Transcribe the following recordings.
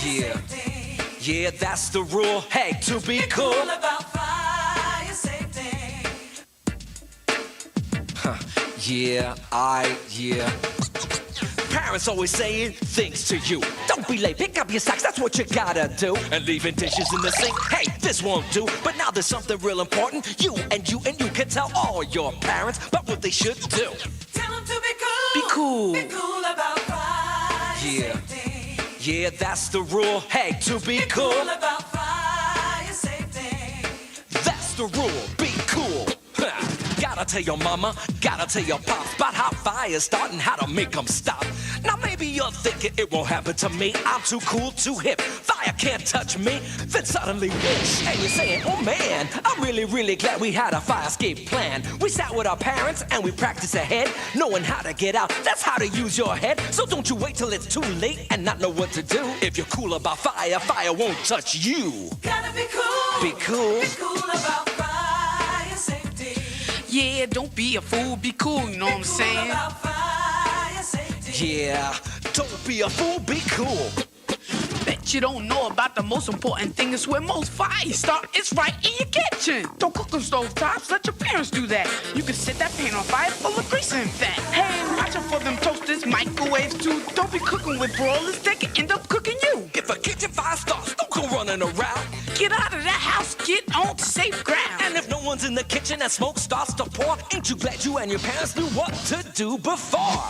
Yeah, yeah, that's the rule. Hey, to be cool about fire safety. Yeah, yeah. Parents always saying things to you. Don't be late, pick up your socks, that's what you gotta do. And leaving dishes in the sink, hey, this won't do. But now there's something real important. You can tell all your parents about what they should do. Tell them to be cool. Be cool. Be cool about fire Yeah. safety. Yeah, that's the rule. Hey, to be cool. Cool about fire safety. That's the rule. Be cool. Ha. Gotta tell your mama, gotta tell your pops about how fire's starting, how to make them stop. Now maybe you're thinking it won't happen to me. I'm too cool, too hip. Fire can't touch me. Then suddenly, whoosh, and you're saying, oh man, I'm really, really glad we had a fire escape plan. We sat with our parents and we practiced ahead, knowing how to get out. That's how to use your head. So don't you wait till it's too late and not know what to do. If you're cool about fire, fire won't touch you. Gotta be cool. Be cool. Be cool about fire safety. Yeah, don't be a fool, be cool, you know what I'm saying? About fire safety. Yeah, don't be a fool, be cool. Bet you don't know about the most important thing is where most fires start. It's right in your kitchen. Don't cook on stove tops, let your parents do that. You can set that pan on fire full of grease and fat. Hey, watch out for them toasters, microwaves too. Don't be cooking with broilers, they can end up cooking you. If a kitchen fire starts, don't go running around. Get out of that house, get on to safe ground. And if no one's in the kitchen and smoke starts to pour, ain't you glad you and your parents knew what to do before?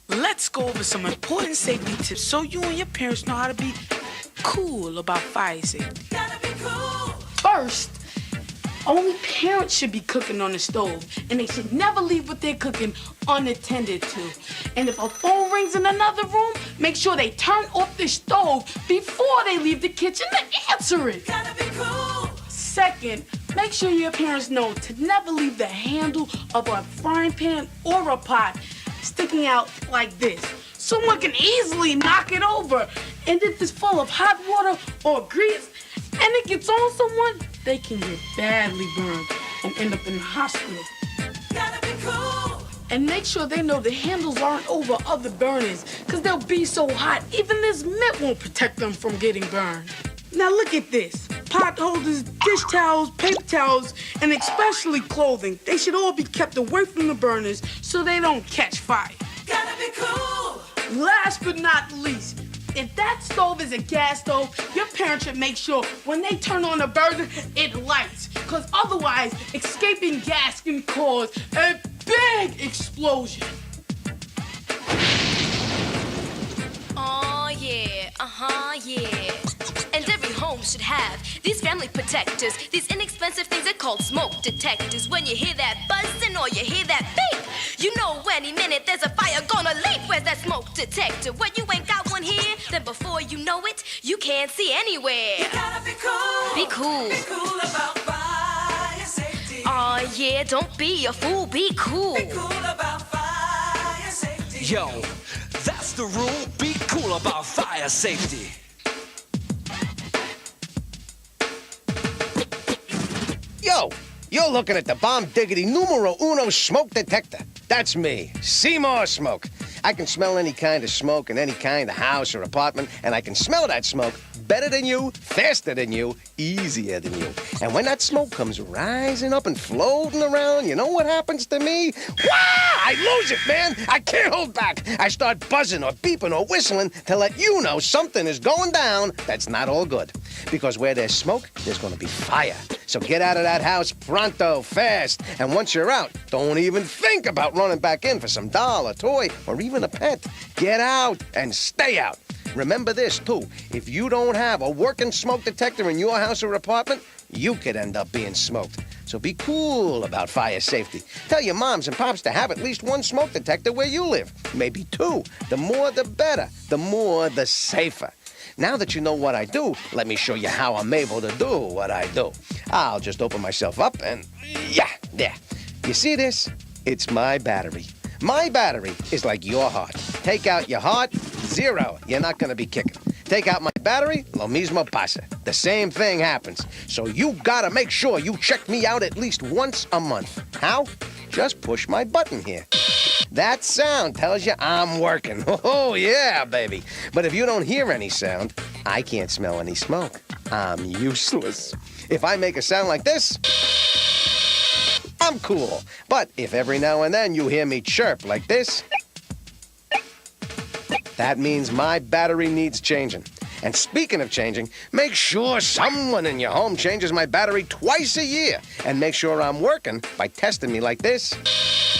Let's go over some important safety tips so you and your parents know how to be cool about fire safety. Gotta be cool. First, only parents should be cooking on the stove, and they should never leave what they're cooking unattended to. And if a phone rings in another room, make sure they turn off the stove before they leave the kitchen to answer it. Gotta be cool. Second, make sure your parents know to never leave the handle of a frying pan or a pot sticking out like this. Someone can easily knock it over. And if it's full of hot water or grease and it gets on someone, they can get badly burned and end up in the hospital. Gotta be cool. And make sure they know the handles aren't over other burners, because they'll be so hot, even this mitt won't protect them from getting burned. Now look at this. Pot holders, dish towels, paper towels, and especially clothing. They should all be kept away from the burners so they don't catch fire. Gotta be cool. Last but not least, if that stove is a gas stove, your parents should make sure when they turn on the burner, it lights. Because otherwise, escaping gas can cause a big explosion. Oh yeah, yeah. And every home should have these family protectors, these inexpensive things are called smoke detectors. When you hear that buzzing or you hear that beep, you know any minute there's a fire gonna leap. Where's that smoke detector? When you ain't got one here, then before you know it, you can't see anywhere. You gotta be cool. Be cool. Be cool about fire safety. Oh yeah, don't be a fool, be cool. Be cool about fire safety. Yo, that's the rule. Be cool about fire safety. Yo, you're looking at the bomb diggity numero uno smoke detector. That's me, Seymour Smoke. I can smell any kind of smoke in any kind of house or apartment, and I can smell that smoke better than you, faster than you, easier than you. And when that smoke comes rising up and floating around, you know what happens to me? Wah! I lose it, man. I can't hold back. I start buzzing or beeping or whistling to let you know something is going down that's not all good. Because where there's smoke, there's going to be fire. So get out of that house pronto, fast. And once you're out, don't even think about running back in for some doll, a toy, or even a pet. Get out and stay out. Remember this, too. If you don't have a working smoke detector in your house or apartment, you could end up being smoked. So be cool about fire safety. Tell your moms and pops to have at least one smoke detector where you live. Maybe two. The more, the better. The more, the safer. Now that you know what I do, let me show you how I'm able to do what I do. I'll just open myself up and, yeah, there. You see this? It's my battery. My battery is like your heart. Take out your heart, zero. You're not going to be kicking. Take out my battery, lo mismo pasa. The same thing happens. So you gotta make sure you check me out at least once a month. How? Just push my button here. That sound tells you I'm working. Oh, yeah, baby. But if you don't hear any sound, I can't smell any smoke. I'm useless. If I make a sound like this, I'm cool. But if every now and then you hear me chirp like this, that means my battery needs changing. And speaking of changing, make sure someone in your home changes my battery twice a year. And make sure I'm working by testing me like this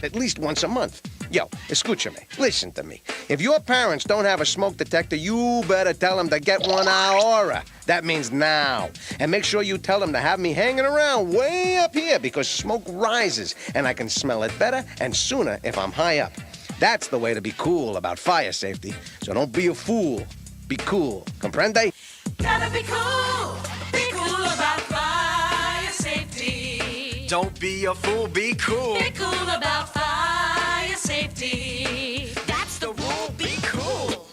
at least once a month. Yo, escúchame, listen to me. If your parents don't have a smoke detector, you better tell them to get one ahora. That means now. And make sure you tell them to have me hanging around way up here because smoke rises and I can smell it better and sooner if I'm high up. That's the way to be cool about fire safety. So don't be a fool. Be cool. Comprende? Gotta be cool. Be cool about fire safety. Don't be a fool, be cool. Be cool about fire safety. That's the rule, be cool.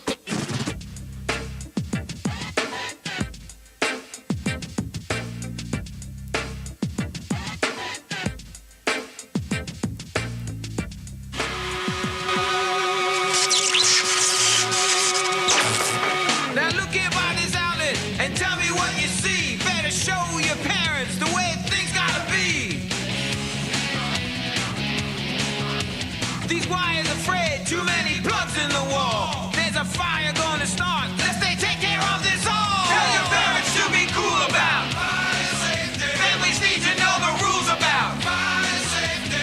Now look here by this outlet and tell me what you see. Better show your parents the way things gotta be. These wires are frayed, too many plugs in the wall. There's a fire gonna start. Let's take care of this all. Tell your parents to be cool about fire safety. Families need to know the rules about fire safety.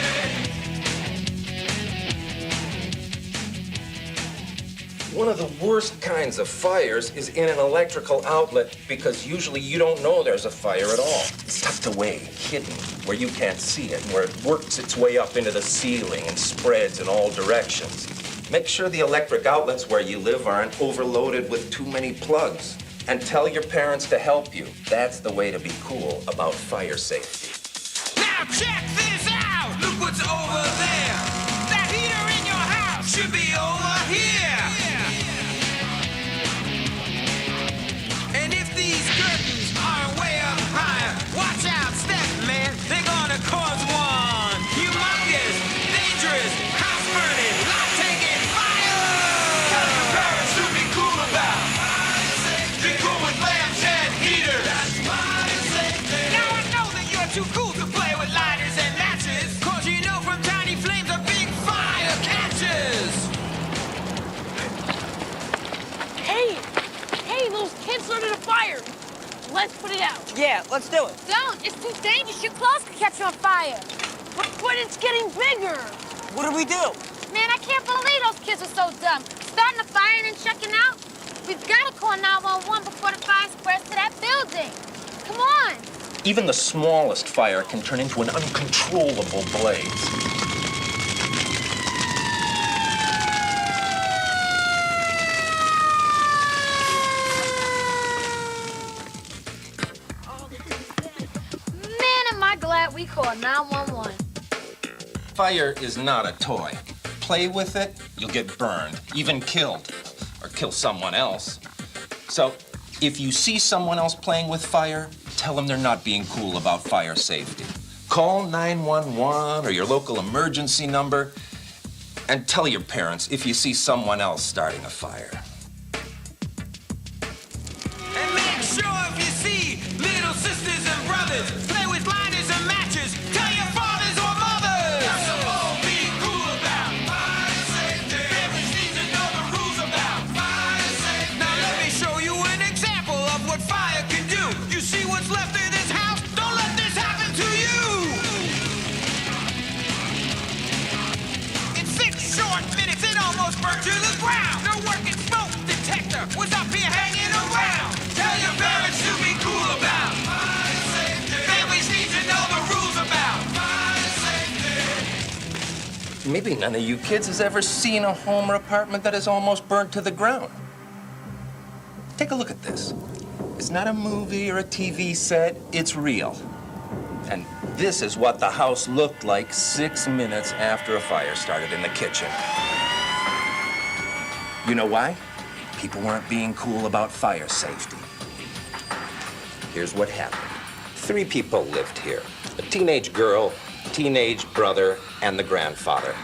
One of the worst kinds of fires is in an electrical outlet because usually you don't know there's a fire at all. It's tucked away, hidden, where you can't see it, where it works its way up into the ceiling and spreads in all directions. Make sure the electric outlets where you live aren't overloaded with too many plugs. And tell your parents to help you. That's the way to be cool about fire safety. Now check this out. Look what's over there. That heater in your house should be over here. And if these curtains are way up higher, watch out, step man. They're gonna cause one humongous, dangerous, house burning, lot taking fire. Tell your parents to be cool about fire safety. Be cool with lamps and heaters. That's fire safety. Now I know that you're too cool to play with lighters and matches, 'cause you know from tiny flames a big fire catches. Hey, those kids started a fire. Let's put it out. Yeah, let's do it. Don't. It's too dangerous. Your clothes could catch on fire. But it's getting bigger. What do we do? Man, I can't believe those kids are so dumb. Starting a fire and then checking out? We've got to call 911 before the fire spreads to that building. Come on. Even the smallest fire can turn into an uncontrollable blaze. Man, am I glad we called 911. Fire is not a toy. Play with it, you'll get burned, even killed, or kill someone else. So, if you see someone else playing with fire, tell them they're not being cool about fire safety. Call 911 or your local emergency number, and tell your parents if you see someone else starting a fire. And make sure if you see little sisters and brothers play with lighters and matches, tell your fathers or mothers. Be cool about fire safety. Families need to know the rules about fire safety. Now let me show you an example of what fire can do. You see what's left of this house? Don't let this happen to you. In 6 short minutes, it almost burned to the ground. No working smoke detector was up here hanging around. Tell your parents to be cool about fire safety. Families need to know the rules about fire safety. Maybe none of you kids has ever seen a home or apartment that is almost burnt to the ground. Take a look at this. It's not a movie or a TV set, it's real. And this is what the house looked like 6 minutes after a fire started in the kitchen. You know why? People weren't being cool about fire safety. Here's what happened. 3 people lived here. A teenage girl, teenage brother, and the grandfather.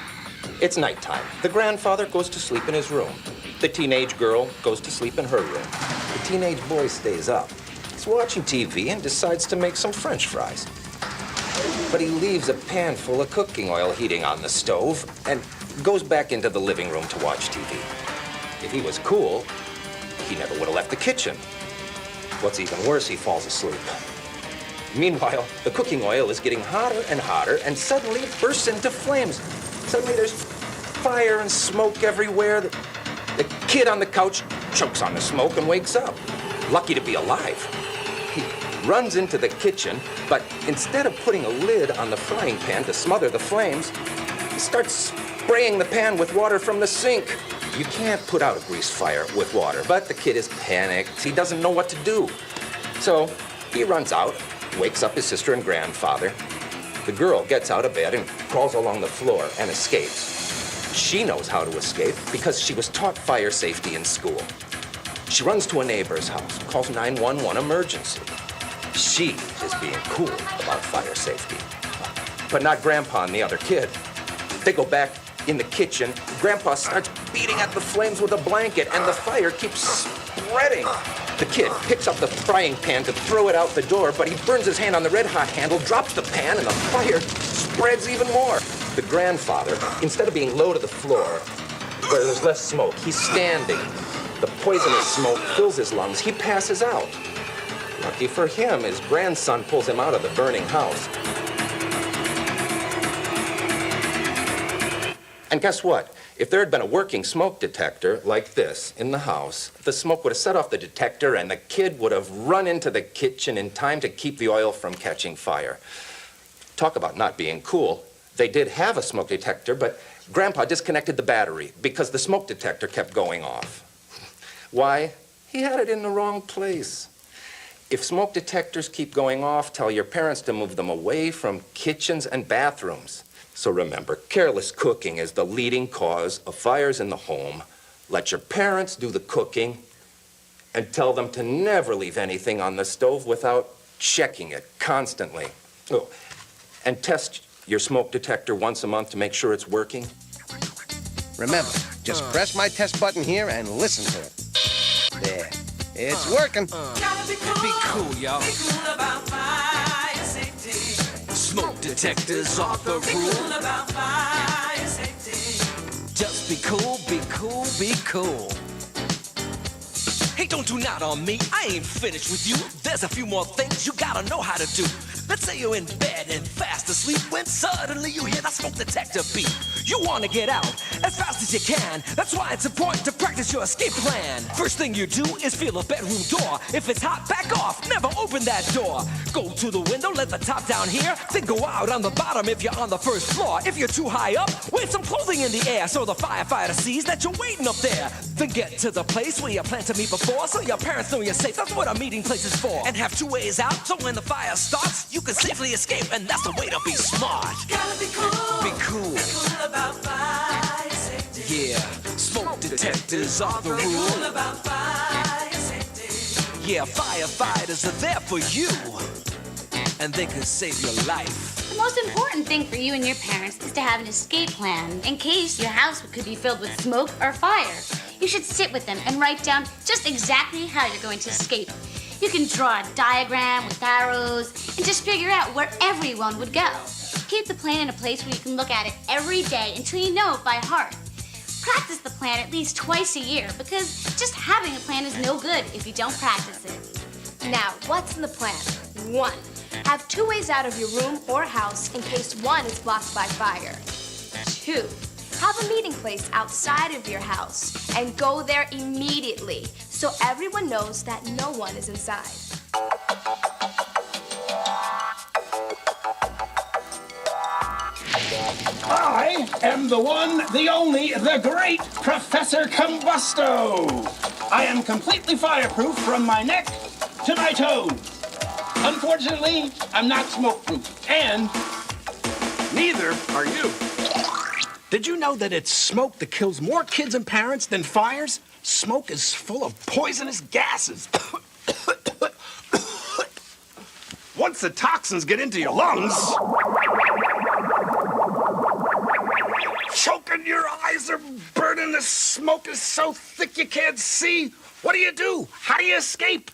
It's nighttime. The grandfather goes to sleep in his room. The teenage girl goes to sleep in her room. The teenage boy stays up. He's watching TV and decides to make some French fries. But he leaves a pan full of cooking oil heating on the stove and goes back into the living room to watch TV. If he was cool, he never would have left the kitchen. What's even worse, he falls asleep. Meanwhile, the cooking oil is getting hotter and suddenly it bursts into flames. Suddenly there's fire and smoke everywhere. The kid on the couch chokes on the smoke and wakes up, lucky to be alive. He runs into the kitchen, but instead of putting a lid on the frying pan to smother the flames, he starts spraying the pan with water from the sink. You can't put out a grease fire with water, but the kid is panicked. He doesn't know what to do. So he runs out, wakes up his sister and grandfather. The girl gets out of bed and crawls along the floor and escapes. She knows how to escape because she was taught fire safety in school. She runs to a neighbor's house, calls 911 emergency. She is being cool about fire safety. But not Grandpa and the other kid. They go back in the kitchen. Grandpa starts beating at the flames with a blanket, and the fire keeps spreading. The kid picks up the frying pan to throw it out the door, but he burns his hand on the red-hot handle, drops the pan, and the fire spreads even more. The grandfather, instead of being low to the floor, where there's less smoke, he's standing. The poisonous smoke fills his lungs. He passes out. Lucky for him, his grandson pulls him out of the burning house. And guess what? If there had been a working smoke detector like this in the house, the smoke would have set off the detector and the kid would have run into the kitchen in time to keep the oil from catching fire. Talk about not being cool. They did have a smoke detector, but Grandpa disconnected the battery because the smoke detector kept going off. Why? He had it in the wrong place. If smoke detectors keep going off, tell your parents to move them away from kitchens and bathrooms. So remember, careless cooking is the leading cause of fires in the home. Let your parents do the cooking and tell them to never leave anything on the stove without checking it constantly. Oh, and test your smoke detector once a month to make sure it's working. Remember, just press my test button here and listen to it. There. It's working. Gotta be cool, y'all. Be cool about fire safety. Smoke detectors are the Be cool rule. about fire safety. Just be cool, be cool, be cool. Hey, don't do not on me. I ain't finished with you. There's a few more things you gotta know how to do. Let's say you're in bed and fast asleep when suddenly you hear that smoke detector beep. You wanna get out as fast as you can. That's why it's important to practice your escape plan. First thing you do is feel a bedroom door. If it's hot, back off. Never open that door. Go to the window, let the top down here. Then go out on the bottom if you're on the first floor. If you're too high up, wave some clothing in the air so the firefighter sees that you're waiting up there. Then get to the place where you plan to meet before so your parents know you're safe. That's what a meeting place is for. And have two ways out so when the fire starts, you can safely escape, and that's the way to be smart. Gotta be cool. Be cool. Be cool about fire safety. Yeah, smoke detectors are the Be cool rule. about fire safety. Yeah, firefighters are there for you, and they can save your life. The most important thing for you and your parents is to have an escape plan in case your house could be filled with smoke or fire. You should sit with them and write down just exactly how you're going to escape. You can draw a diagram with arrows and just figure out where everyone would go. Keep the plan in a place where you can look at it every day until you know it by heart. Practice the plan at least twice a year because just having a plan is no good if you don't practice it. Now, what's in the plan? 1. Have 2 ways out of your room or house in case one is blocked by fire. 2. Have a meeting place outside of your house and go there immediately so everyone knows that no one is inside. I am the one, the only, the great Professor Combusto. I am completely fireproof from my neck to my toes. Unfortunately, I'm not smoke-proof, and Neither are you. Did you know that it's smoke that kills more kids and parents than fires? Smoke is full of poisonous gases. Once the toxins get into your lungs, choke and your eyes are burning. The smoke is so thick you can't see. What do? How do you escape?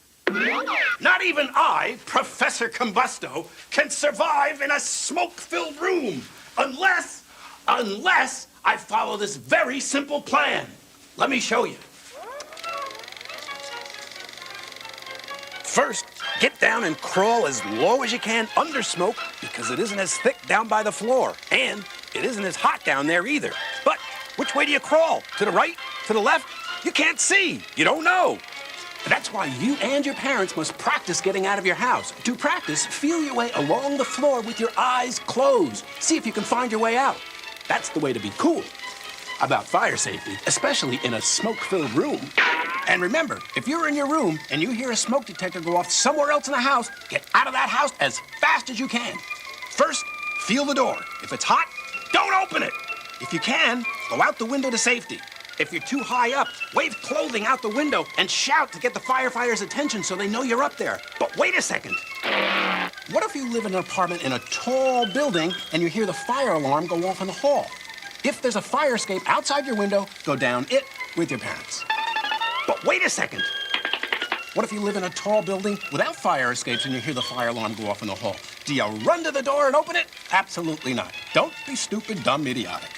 Not even I, Professor Combusto, can survive in a smoke-filled room unless I follow this very simple plan. Let me show you. First, get down and crawl as low as you can under smoke because it isn't as thick down by the floor. And it isn't as hot down there either. But which way do you crawl? To the right? To the left? You can't see. You don't know. That's why you and your parents must practice getting out of your house. To practice, feel your way along the floor with your eyes closed. See if you can find your way out. That's the way to be cool about fire safety, especially in a smoke-filled room. And remember, if you're in your room and you hear a smoke detector go off somewhere else in the house, get out of that house as fast as you can. First, feel the door. If it's hot, don't open it. If you can, go out the window to safety. If you're too high up, wave clothing out the window and shout to get the firefighters' attention so they know you're up there. But wait a second. What if you live in an apartment in a tall building and you hear the fire alarm go off in the hall? If there's a fire escape outside your window, go down it with your parents. But wait a second. What if you live in a tall building without fire escapes and you hear the fire alarm go off in the hall? Do you run to the door and open it? Absolutely not. Don't be stupid, dumb, idiotic.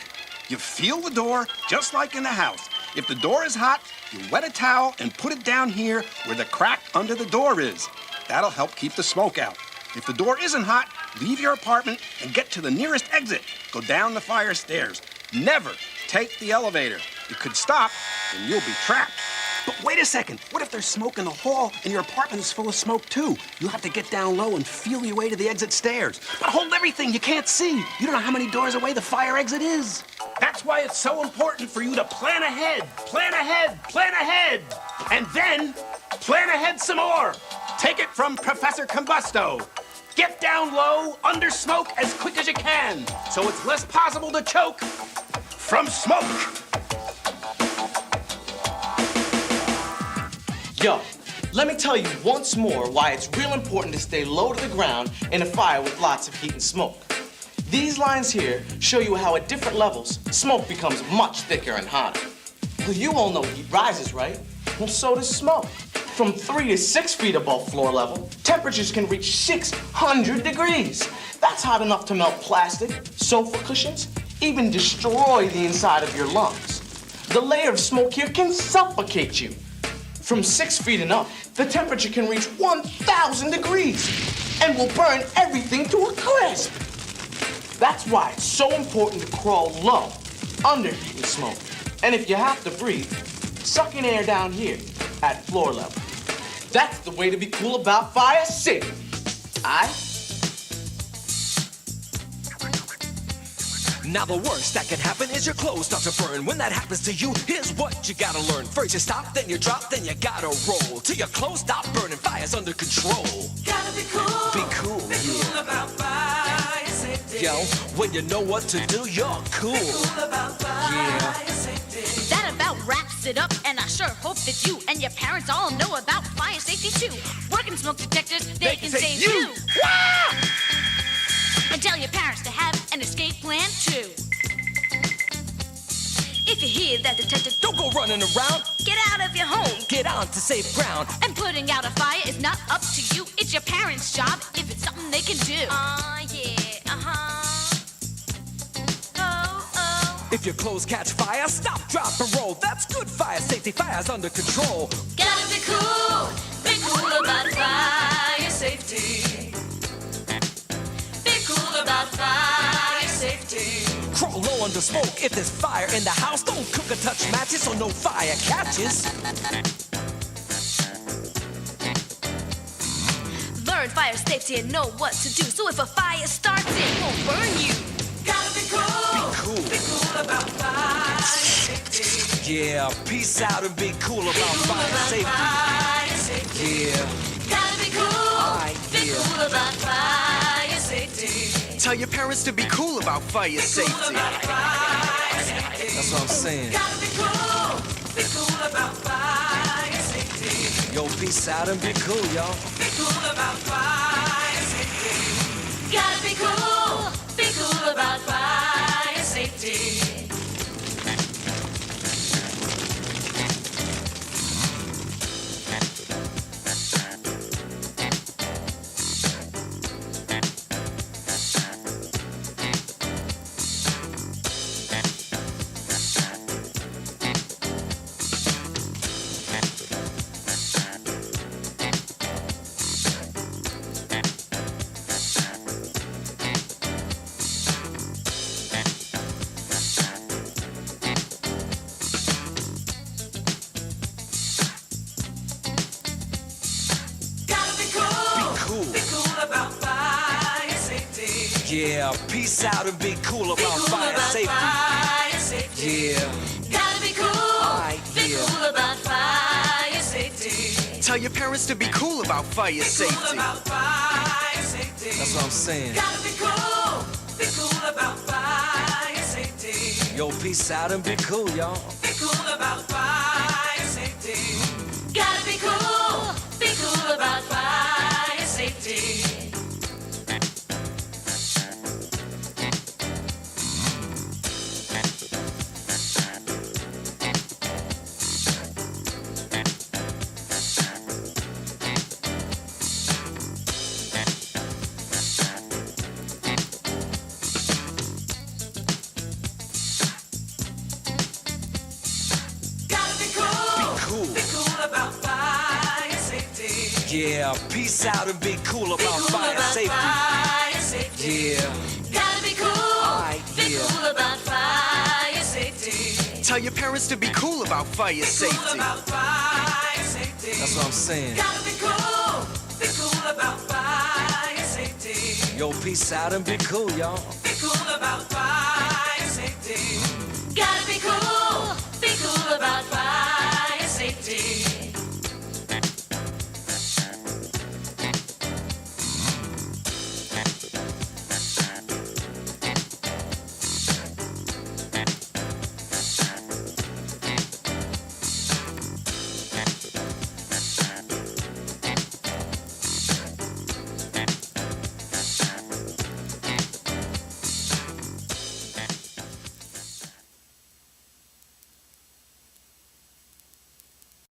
You feel the door just like in the house. If the door is hot, you wet a towel and put it down here where the crack under the door is. That'll help keep the smoke out. If the door isn't hot, leave your apartment and get to the nearest exit. Go down the fire stairs. Never take the elevator. You could stop and you'll be trapped. But wait a second. What if there's smoke in the hall and your apartment is full of smoke too? You'll have to get down low and feel your way to the exit stairs. But hold everything. You can't see. You don't know how many doors away the fire exit is. That's why it's so important for you to plan ahead. Plan ahead. Plan ahead. And then plan ahead some more. Take it from Professor Combusto. Get down low, under smoke, as quick as you can, so it's less possible to choke from smoke. Yo, let me tell you once more why it's real important to stay low to the ground in a fire with lots of heat and smoke. These lines here show you how at different levels, smoke becomes much thicker and hotter. Well, you all know heat rises, right? Well, so does smoke. From 3 to 6 feet above floor level, temperatures can reach 600 degrees. That's hot enough to melt plastic, sofa cushions, even destroy the inside of your lungs. The layer of smoke here can suffocate you. From 6 feet and up, the temperature can reach 1,000 degrees and will burn everything to a crisp. That's why it's so important to crawl low, under heat and smoke. And if you have to breathe, suck in air down here at floor level. That's the way to be cool about fire safety. Now the worst that can happen is your clothes start to burn. When that happens to you, here's what you gotta learn. First you stop, then you drop, then you gotta roll till your clothes stop burning, fire's under control. Gotta be cool. Be cool, Be yeah. cool about fire safety. Yo, when you know what to do, you're cool. Be cool about fire safety. That about wraps it up, and I sure hope that you and your parents all know about fire safety too. Working smoke detectors, they can save you. Wah! And tell your parents to have an escape plan too. If you hear that detector, Don't go running around, get out of your home. get on to safe ground. And putting out a fire is not up to you. It's your parents' job if it's something they can do. Yeah, oh. If your clothes catch fire, stop, drop, and roll. That's good fire safety, fire's under control. Gotta be cool about fire safety. Be cool about fire safety. Crawl low under smoke if there's fire in the house. Don't cook or touch matches so no fire catches. Learn fire safety and know what to do. So if a fire starts, it won't burn you. Gotta be cool. Be cool. About fire safety. Yeah, peace out and be cool about fire safety. Fire safety. Yeah. Gotta be cool. Be yeah. cool about fire safety. Tell your parents to be cool about fire safety. That's what I'm saying. Gotta be cool about fire safety. Yo, peace out and be cool, y'all. Be cool about fire safety. Gotta be cool about fire safety. Yeah, peace out and be cool about fire safety. Yeah. Gotta be cool. Alright, Be yeah. cool about fire safety. Tell your parents to be cool about fire Cool safety. about fire safety. That's what I'm saying. Gotta be cool. Be cool about fire safety. Yo, peace out and be cool, y'all. Be cool about fire safety. Gotta be cool. Be cool about fire safety. Gotta be cool. Be cool. Be cool about fire safety. Yeah, peace out and be cool about Cool fire about safety. fire safety. Yeah. Gotta be cool. Alright, Be yeah. cool about fire safety. Tell your parents to be cool about fire Cool safety. about fire safety. That's what I'm saying. Gotta be cool. Be cool about fire safety. Yo, peace out and be cool, y'all. Be cool about